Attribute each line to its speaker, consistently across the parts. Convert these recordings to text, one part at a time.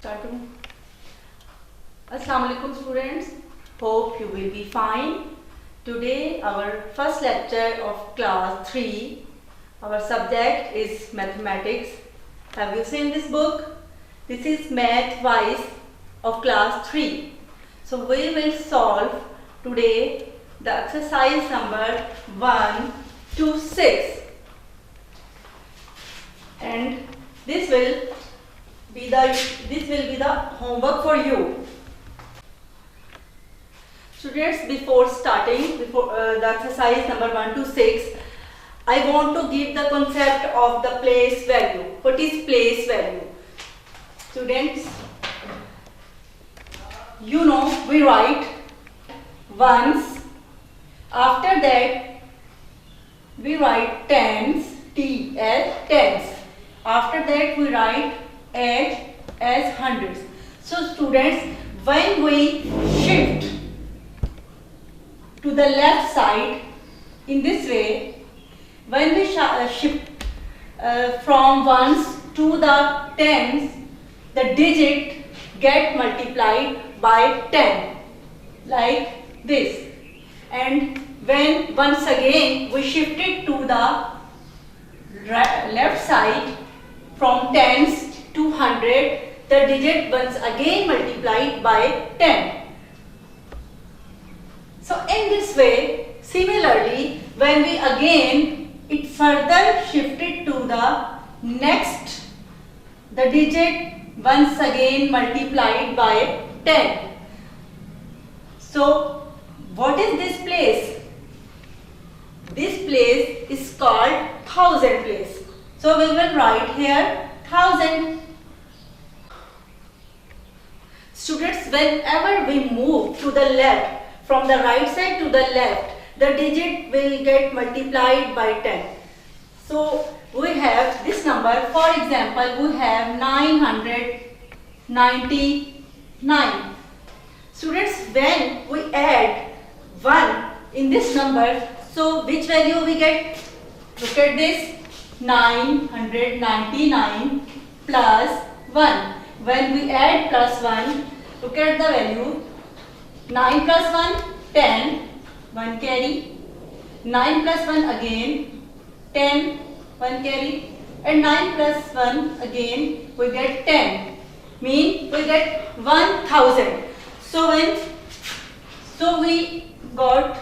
Speaker 1: Starting. Assalamu alaikum students. Hope you will be fine. Today our first lecture of class 3. Our subject is mathematics. Have you seen this book? This is math wise of class 3. So we will solve today the exercise number 1 to 6. And this will be the homework for you. Students, before starting the exercise number 1 to 6, I want to give the concept of the place value. What is place value? Students, you know we write ones, after that we write tens, T as tens, after that we write eight as hundreds. So students, when we shift to the left side in this way, when we shift from ones to the tens, the digit get multiplied by 10 like this. And when once again we shift it to the left side from tens to 100, the digit once again multiplied by 10. So in this way, similarly, when we again it further shifted to the next, the digit once again multiplied by 10. So what is this place? This place is called thousand place. So we will write here 1000. Students, whenever we move to the left, from the right side to the left, the digit will get multiplied by 10. So we have this number, for example, we have 999. Students, when we add 1 in this number, so which value we get? Look at this, 999 plus 1. When we add plus 1, look at the value. 9 plus 1, 10, 1 carry. 9 plus 1 again, 10, 1 carry. And 9 plus 1 again, we get 10. Mean we get 1000. So we got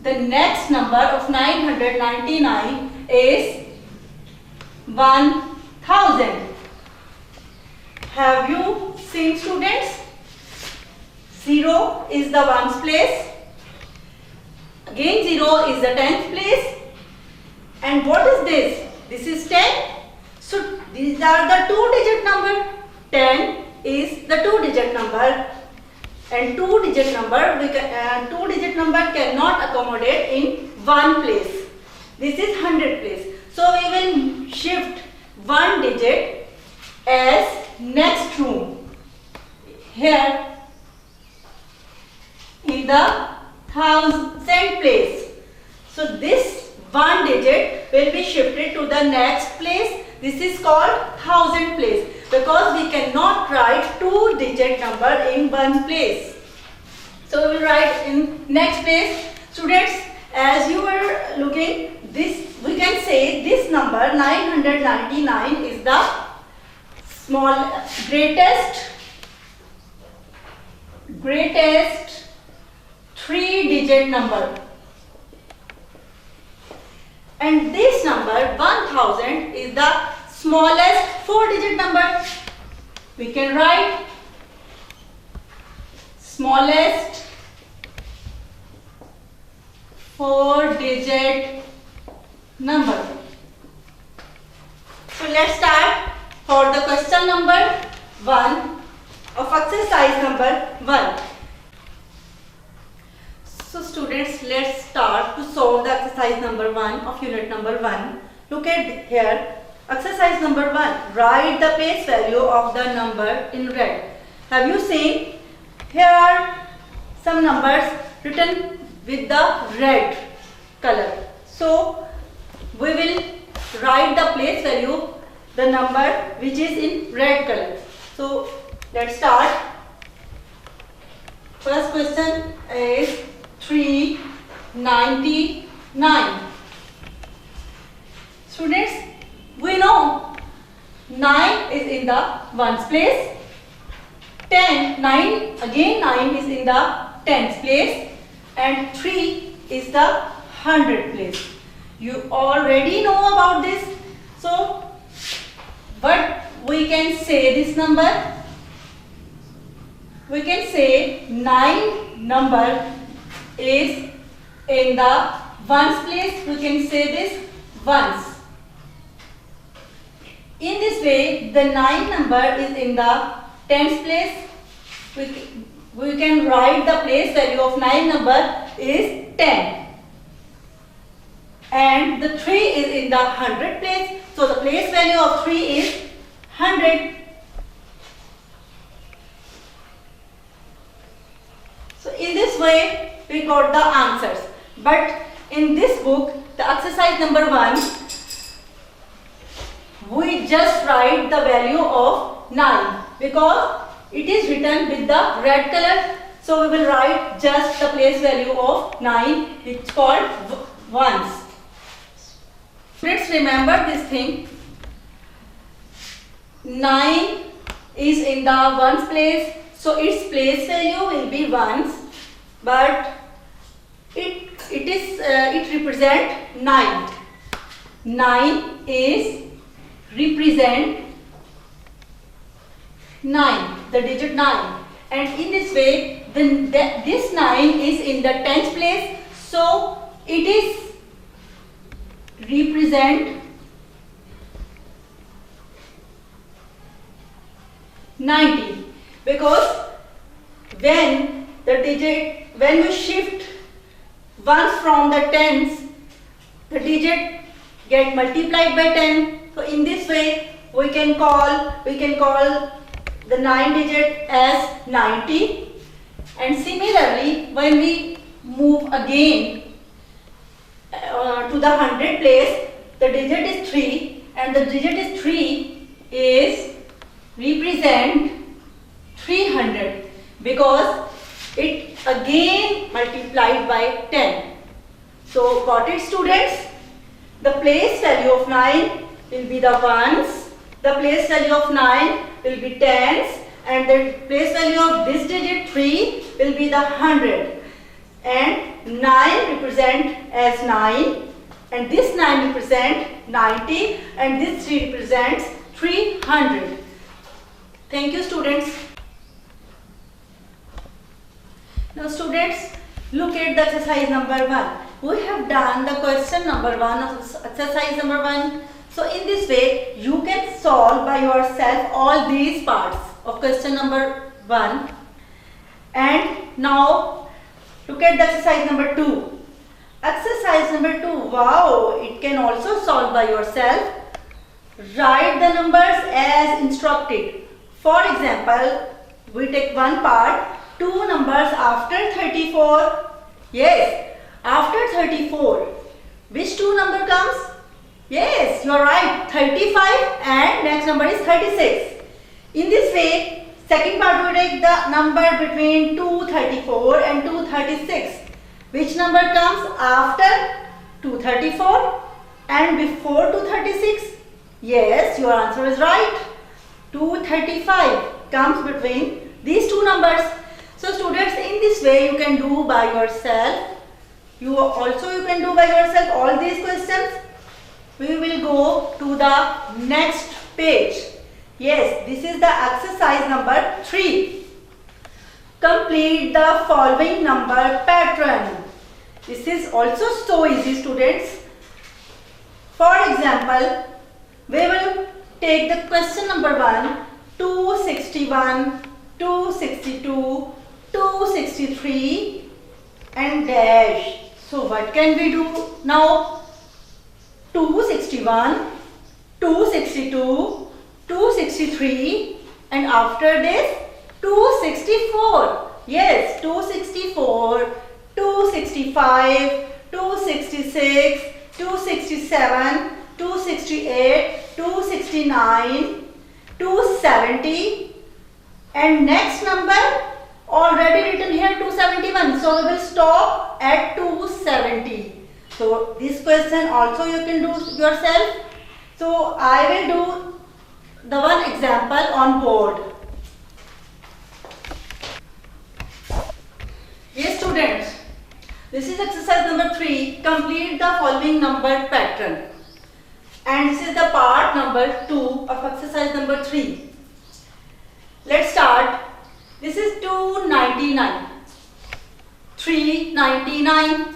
Speaker 1: the next number of 999 is 1000. Have you seen, students? 0 is the ones place. Again 0 is the tenth place. And what is this? This is 10. So these are the 2-digit number. 10 is the 2-digit number. And 2-digit number cannot accommodate in one place. This is 100 place. So we will shift one digit as next room. Here in the thousand place. So this one digit will be shifted to the next place. This is called thousand place, because we cannot write 2-digit number in one place. So we will write in next place. Students, as you were looking, this we can say this number 999 is the greatest 3-digit number. And this number 1000 is the smallest 4-digit number. We can write smallest 4-digit number. So let's start for the question number 1 of exercise number 1. So students, let's start to solve the exercise number 1 of unit number 1. Look at here, exercise number 1. Write the place value of the number in red. Have you seen? Here are some numbers written with the red color. So we will write the place value, the number which is in red color. So Let's start. First question is 399. Students, we know 9 is in the ones place. 9 is in the tens place, and 3 is the hundred place. You already know about this. So, what we can say this number? We can say 9 number is in the ones place. We can say this ones. In this way, the 9 number is in the tens place. We can write the place value of 9 number is 10. And the 3 is in the hundred place. So the place value of 3 is 100. So in this way, we got the answers. But in this book, the exercise number 1, we just write the value of 9 because it is written with the red color. So we will write just the place value of 9. It's called ones. Let's remember this thing. 9 is in the ones place. So its place value will be ones. But it represent 9. 9 is represent 9, the digit 9, and in this way this 9 is in the tens place, so it is represent 90, because when we shift ones from the tens, the digit get multiplied by 10. So in this way we can call the 9 digit as 90, and similarly when we move again to the hundred place, the digit is 3, and the digit is 3 is represent 300 because it again multiplied by 10. So got it, students? The place value of 9 will be the ones, the place value of 9 will be tens, and the place value of this digit 3 will be the hundred. And 9 represent as 9, and this 9 represent 90, and this 3 represents 300. Thank you, students. Now students, look at the exercise number 1. We have done the question number 1 of exercise number 1. So in this way, you can solve by yourself all these parts of question number 1. And now look at the exercise number 2. Exercise number 2, wow, it can also solve by yourself. Write the numbers as instructed. For example, we take one part, 2 numbers after 34. Yes, after 34, which 2 number comes? Yes, you are right, 35, and next number is 36. In this way, second part we take the number between 234 and 236. Which number comes after 234 and before 236? Yes, your answer is right. 235 comes between these 2 numbers. So students, in this way you can do by yourself. You can do by yourself all these questions. We will go to the next page. Yes, this is the exercise number 3. Complete the following number pattern. This is also so easy, students. For example, we will take the question number 1, 261, 262, 263 and dash. So what can we do now? 261, 262, 263 and after this 264. Yes, 264, 265, 266, 267, 268, 269, 270, And next number already written here 271. So we will stop at 270. So this question also you can do yourself. So I will do the one example on board. Yes students, this is exercise number 3. Complete the following number pattern. And this is the part number 2 of exercise number 3. Let's start. This is 299, 399,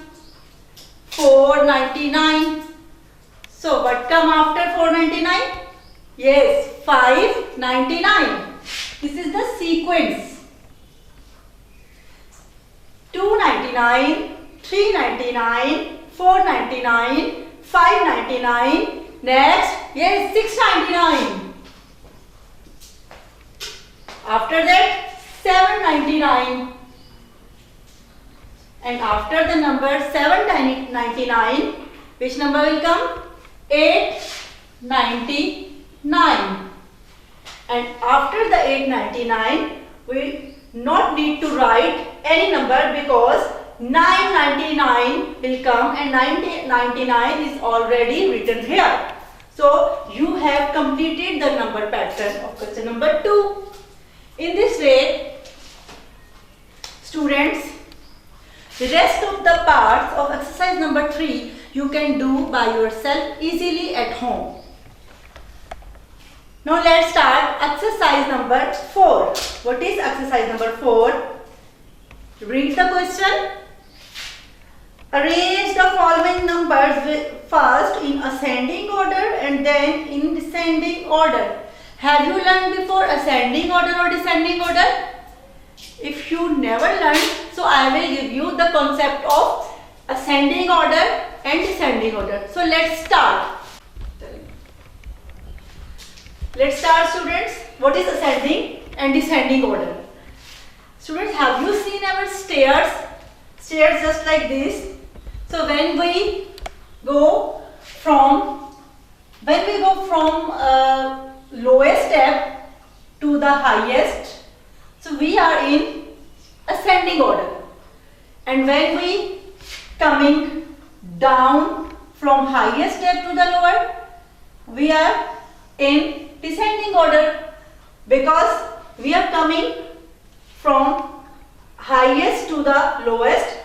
Speaker 1: 499. So what come after 499? Yes, 599. This is the sequence. 299, 399, 499, 599. Next, yes, 699. After that, 799. And after the number 799, which number will come? 899. And after the 899, we not need to write any number because 999 will come and 999 is already written here. So you have completed the number pattern of question number 2. In this way, students, the rest of the parts of exercise number 3 you can do by yourself easily at home. Now let's start exercise number 4. What is exercise number 4? Read the question. Arrange the following numbers first in ascending order and then in descending order. Have you learned before ascending order or descending order? If you never learned, so I will give you the concept of ascending order and descending order. So let's start. Let's start students. What is ascending and descending order? Students, have you seen our stairs? Stairs just like this. So when we go from lowest step to the highest, so we are in ascending order. And when we coming down from highest step to the lower, we are in descending order because we are coming from highest to the lowest.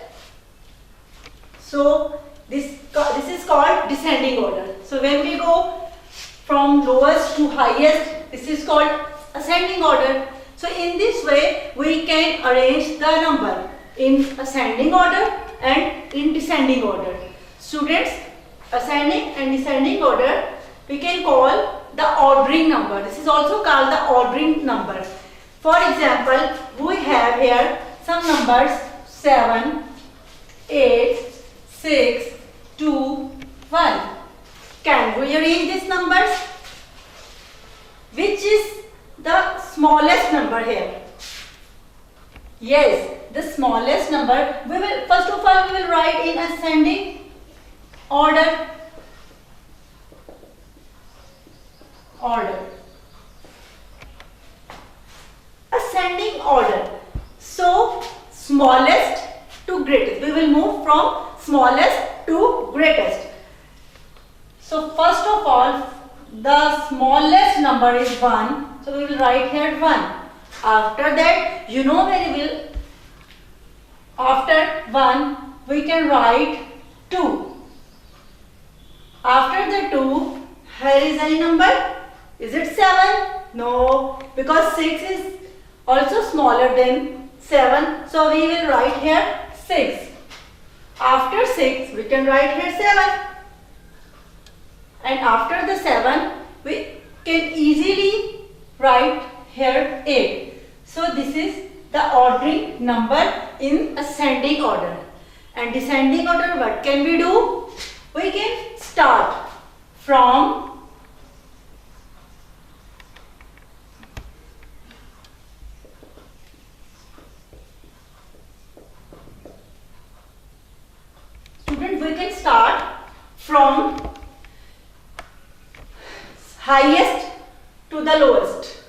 Speaker 1: So this is called descending order. So when we go from lowest to highest, this is called ascending order. So in this way we can arrange the number in ascending order and in descending order. Students, ascending and descending order we can call the ordering number. This is also called the ordering number. For example, we have here some numbers 7, 8, 6, 2, 1. Can we arrange these numbers? Which is the smallest number here? Yes, the smallest number. We will first of all we will write in ascending order. Ascending order. So smallest to greatest. We will move from smallest to greatest. So first of all, the smallest number is 1. So we will write here 1. After that, you know very well, after 1, we can write 2. After the 2, here is any number. Is it 7? No, because 6 is also smaller than 7. So we will write here 6. After 6, we can write here 7. And after the 7, we can easily write here 8. So this is the ordering number in ascending order. And descending order, what can we do? We can start from highest to the lowest.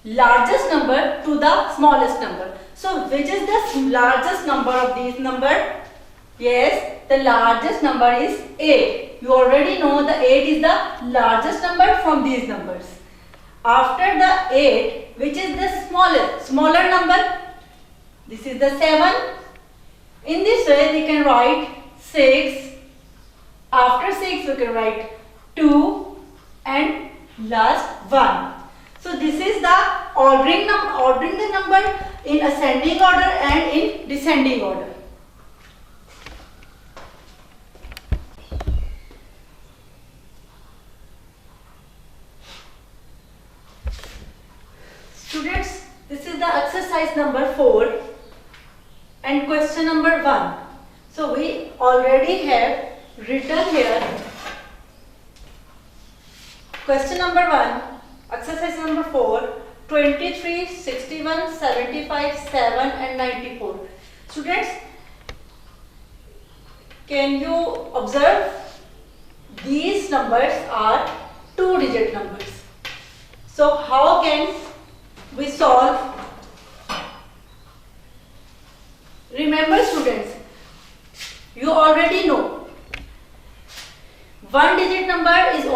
Speaker 1: largest number to the smallest number. So which is the largest number of these number? Yes, the largest number is 8. You already know the 8 is the largest number from these numbers. After the 8, which is the smaller number? This is the 7. In this way we can write 6. After 6 we can write 2 and last 1. So this is the ordering the number in ascending order and in descending order. Students, this is the exercise number 4 and question number 1. So we already have written here question number 1, exercise number 4, 23, 61, 75, 7 and 94. Students, can you observe these numbers are 2-digit numbers. So how can we solve? Remember students, you already know 1-digit number is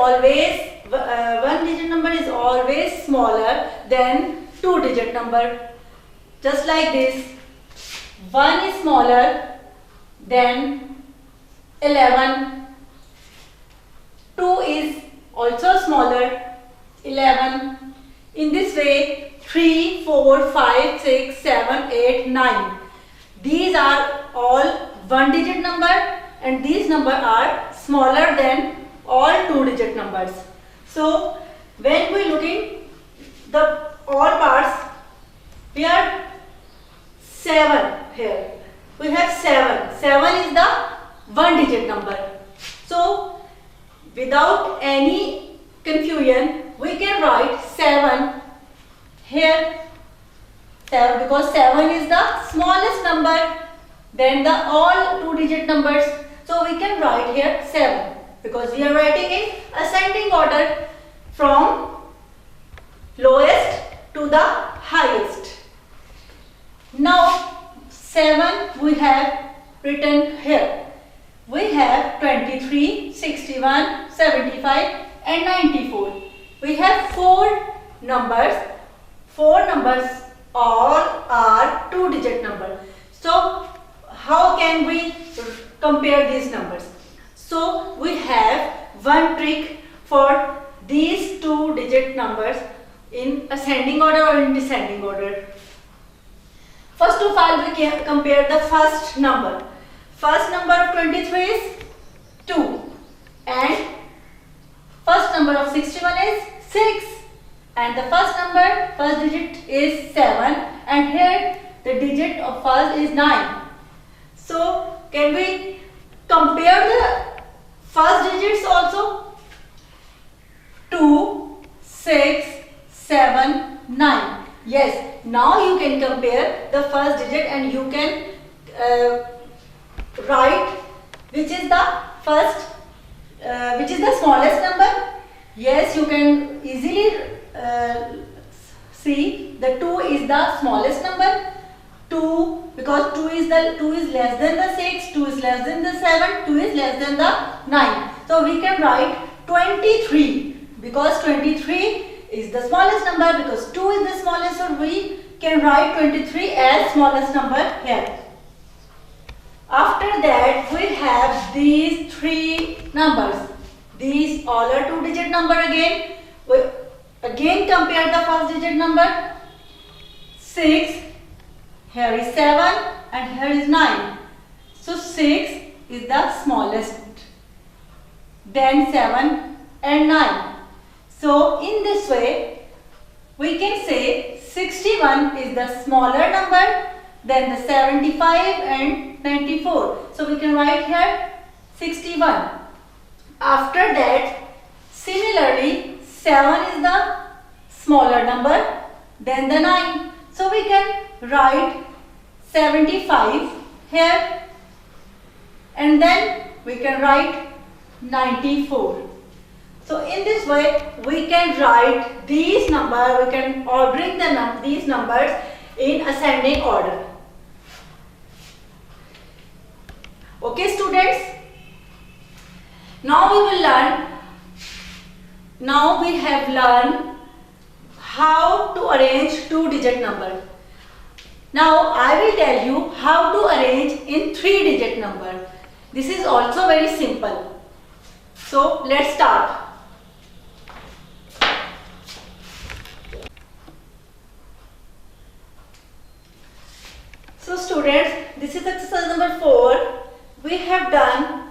Speaker 1: always smaller than 2-digit number. Just like this, 1 is smaller than 11, 2 is also smaller, 11. In this way, 3, 4, 5, 6, 7, 8, 9. These are all 1-digit number and these numbers are smaller than all 2-digit numbers. So when we looking the all parts, we are 7 here. We have 7. 7 is the 1-digit number. So without any confusion, we can write 7 here. 7 because 7 is the smallest number than the all 2-digit numbers. So we can write here 7 because we are writing in ascending order from lowest to the highest. Now 7 we have written here. We have 23, 61, 75 and 94. We have 4 numbers. 4 numbers all are 2-digit numbers. So how can we compare these numbers? So we have one trick for these 2-digit numbers in ascending order or in descending order. First of all, we can compare the first number. First number of 23 is 2 and first number of 61 is 6 and the first digit is 7 and here the digit of first is 9. So can we compare the first digits also? 2, 6, 7, 9. Yes, now you can compare the first digit and you can write which is the smallest number. Yes, you can easily see the 2 is the smallest number. 2 because 2 is less than the 6, 2 is less than the 7, 2 is less than the 9. So we can write 23 because 23 is the smallest number because 2 is the smallest, so we can write 23 as smallest number here. After that we have these 3 numbers. These all are 2-digit number again. We again compare the first digit number. 6, here is 7 and here is 9. So 6 is the smallest, then 7 and 9. So in this way we can say 61 is the smaller number than the 75 and 94. So we can write here 61. After that, similarly 7 is the smaller number than the 9. So we can write 75 here and then we can write 94. So in this way we can write these numbers, we can bring these numbers in ascending order. Okay students, now we have learned how to arrange 2-digit number. Now I will tell you how to arrange in 3-digit number. This is also very simple. So let's start. So students, this is exercise number 4. We have done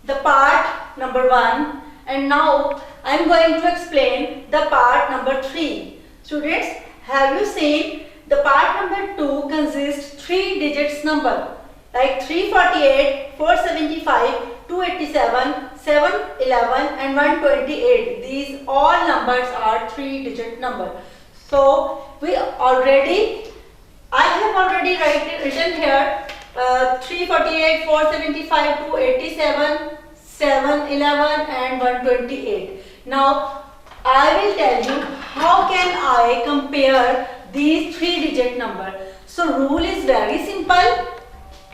Speaker 1: the part number 1 and now I am going to explain the part number 3. Students, have you seen the part number 2 consists 3 digits number like 348, 475, 287, 711 and 128. These all numbers are 3-digit number. So I have already written here 348, 475, 287, 711 and 128. Now I will tell you how can I compare these 3-digit number. So rule is very simple.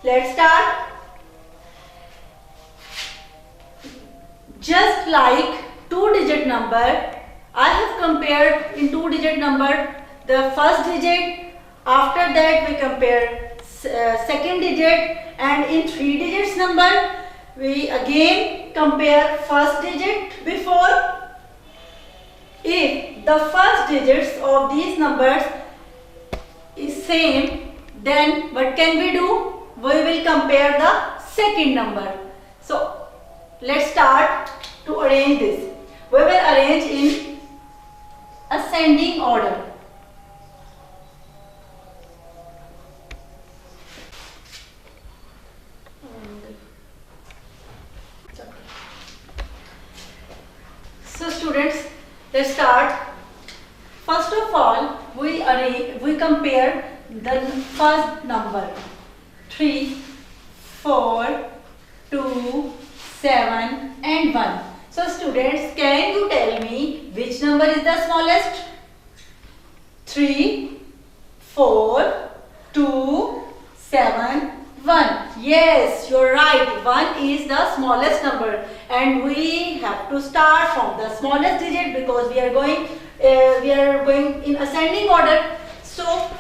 Speaker 1: Let's start. Just like 2-digit number, I have compared in 2-digit number the first digit. After that we compare second digit, and in 3 digits number we again compare first digit before. If the first digits of these numbers is same, then what can we do? We will compare the second number. So let's start to arrange this. We will arrange in ascending order. So students, let's start. First of all, we compare the first number 3, 4, 2, 7 and 1. So students, can you tell me which number is the smallest? 3, 4, 2, 7, 1. Yes, you're right. 1 is the smallest number and we have to start from the smallest digit because we are going in ascending order. So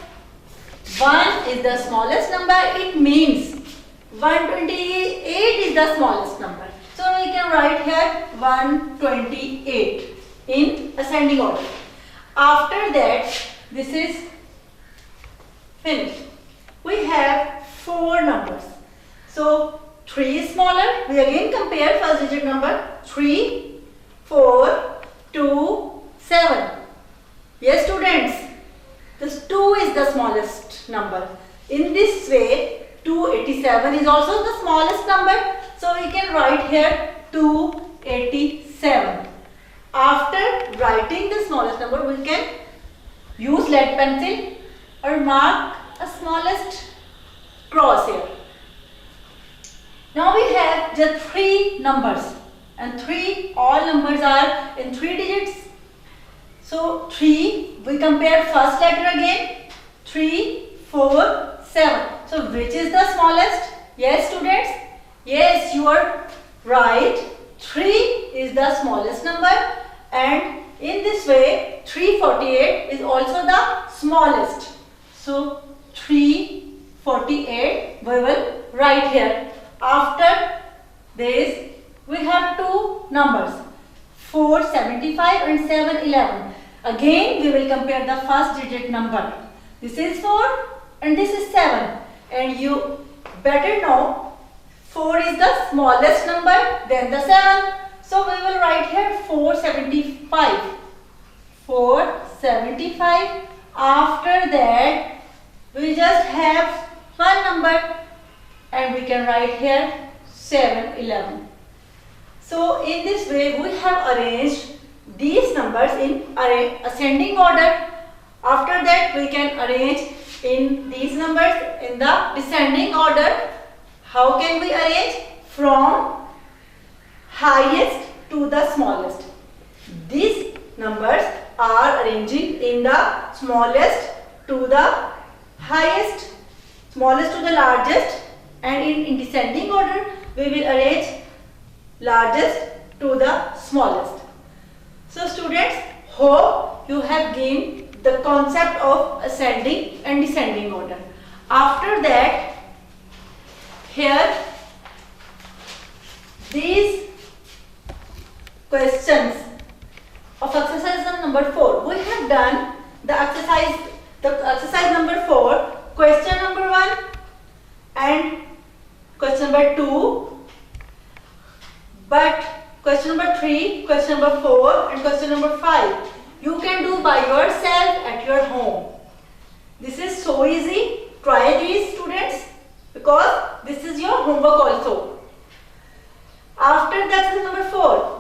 Speaker 1: 1 is the smallest number. It means 128 is the smallest number. So we can write here 128 in ascending order. After that, this is finished. We have 4 numbers. So 3 is smaller. We again compare first digit number 3, 4, 2, 7. Yes students, this 2 is the smallest number. In this way, 287 is also the smallest number. So we can write here 287. After writing the smallest number, we can use lead pencil or mark a smallest cross here. Now we have just 3 numbers and all numbers are in 3 digits. So 3, we compare first letter again, 3, 4, 7. So which is the smallest? Yes students? Yes, you are right. 3 is the smallest number and in this way 348 is also the smallest. So 348 we will write here. After this we have 2 numbers 475 and 711. Again we will compare the first digit number. This is 4 and this is 7 and you better know 4 is the smallest number than the 7. So we will write here 475. 475. After that we just have one number and we can write here 711. So in this way we have arranged these numbers in ascending order. After that we can arrange in these numbers in the descending order. How can we arrange? From highest to the smallest. These numbers are arranging in the smallest to the highest, smallest to the largest, and in descending order we will arrange largest to the smallest. So students, hope you have gained the concept of ascending and descending order. After that, here these questions of exercise number 4, we have done the exercise number 4, question number 1 and question number 2, but question number 3, question number 4 and question number 5 you can do by yourself at your home. This is so easy. Try these, students, because this is your homework also. After that, exercise number 4.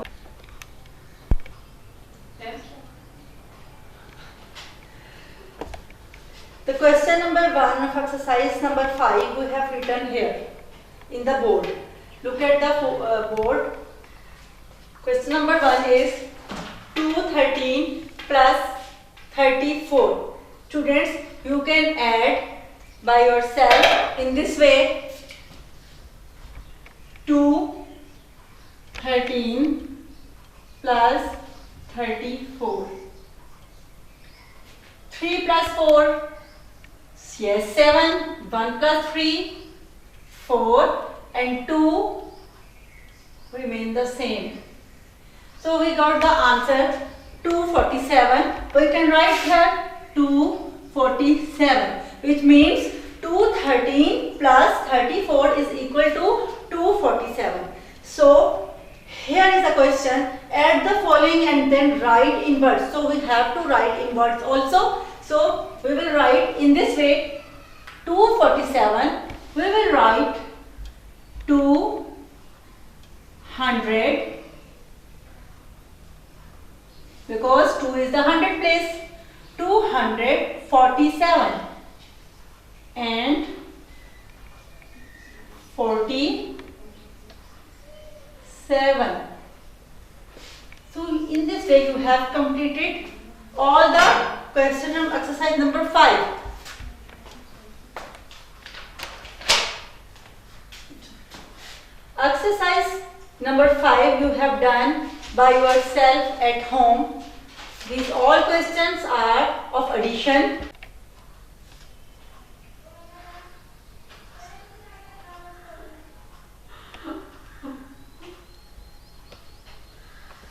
Speaker 1: The question number 1 of exercise number 5 we have written here in the board. Look at the board. Question number 1 is 213 plus 34. Students, you can add by yourself in this way. 213 plus 34. 3 plus 4. Yes, 7. 1 plus 3. 4. And 2 remain the same. So we got the answer 247. We can write here 247, which means 213 plus 34 is equal to 247. So here is the question, add the following and then write in words. So we have to write in words also. So we will write in this way, 247, we will write 200, because 2 is the 100 place, 247 and 47. So in this way you have completed all the question of exercise number 5. Exercise number 5 you have done by yourself at home. These all questions are of addition.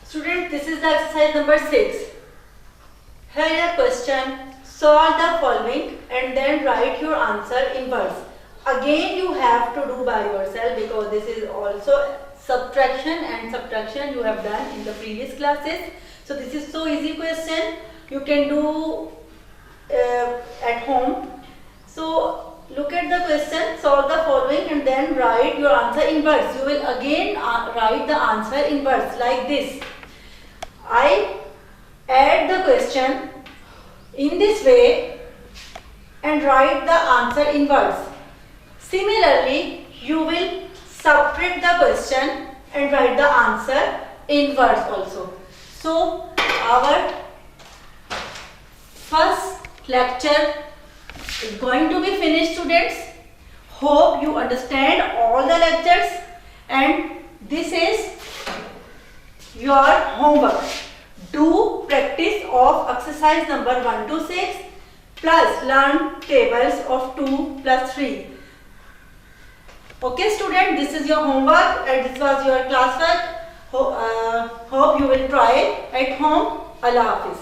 Speaker 1: Students, this is the exercise number 6. Here is a question, solve the following and then write your answer in words. Again you have to do by yourself, because this is also subtraction, and subtraction you have done in the previous classes. So this is so easy question, you can do at home. So look at the question, solve the following and then write your answer in words. You will again write the answer in words like this. I add the question in this way and write the answer in words. Similarly, you will subtract the question and write the answer in words also. So our first lecture is going to be finished, students. Hope you understand all the lectures, and this is your homework. Do practice of exercise number 1 to 6 plus learn tables of 2 plus 3. Okay student, this is your homework and this was your classwork. Hope you will try at home. Allah Hafiz.